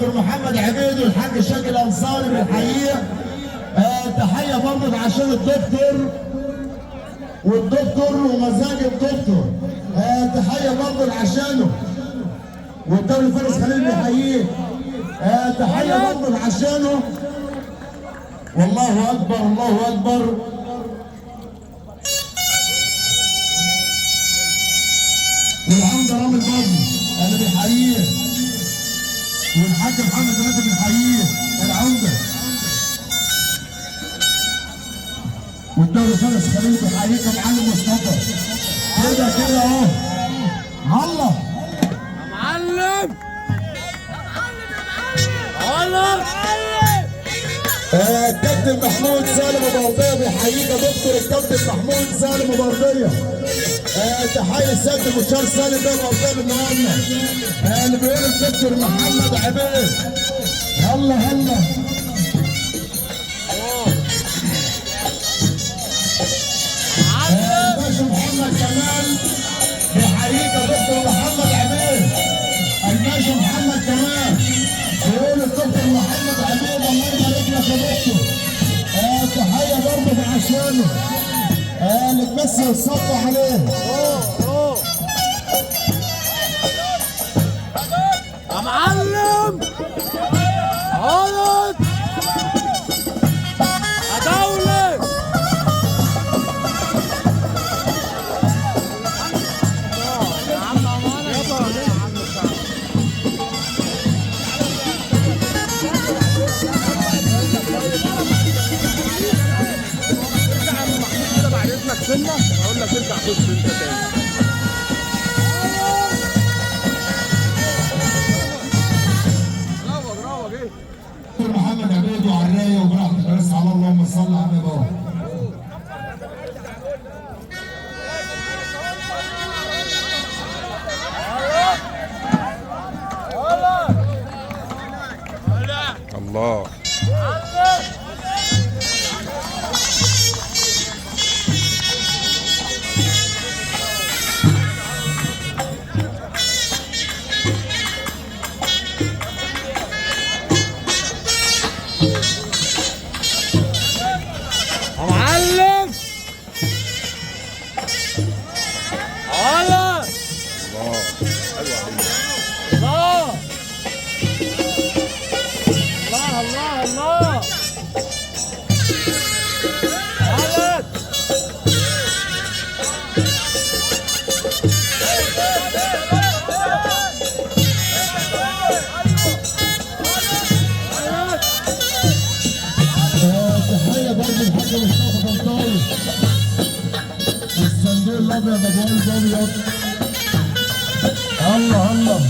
دكتور محمد عبيد والحاج شاكر الانصاري بنحييه. تحيه برضه عشان الدكتور والدكتور ومزاج الدكتور. تحيه برضه عشانه والدولي فارس خليل بنحييه. تحيه برضه عشانه. والله اكبر الله اكبر. والعمده رامي البدري انا بنحييه، والحاج محمد ثلاثه بنحييه العمده، والدوري فارس خليل بنحييك يا معلم مصطفى. كده كده اهو. الله يا معلم الكابتن محمود سالم ابو برديه بيحييك يا دكتور. الكابتن محمود سالم ابو برديه. تحية السيد المستشار سالم بيه ابو برديه النهارده. اللي بيقول الدكتور محمد عبيد. يلا يلا. الباشا محمد كمال بيحييك يا دكتور محمد عبيد. الباشا محمد كمال بيقول الدكتور محمد عبيد الله يبارك لك يا دكتور. تحية برضه عشانه اللي تمثل الصف عليه. يا معلم غلط يا دولة. يا عم أمانة يا عم سنة اقول لك ارجع خش انت تاني. برافو جه دكتور محمد عبيد وعرايه وبراحتك بس على اللهم صل على النبي. الله تحية برضه الحاج مصطفى طنطاوي. الصندوق الابيض ابو قلب ابيض. الله الله.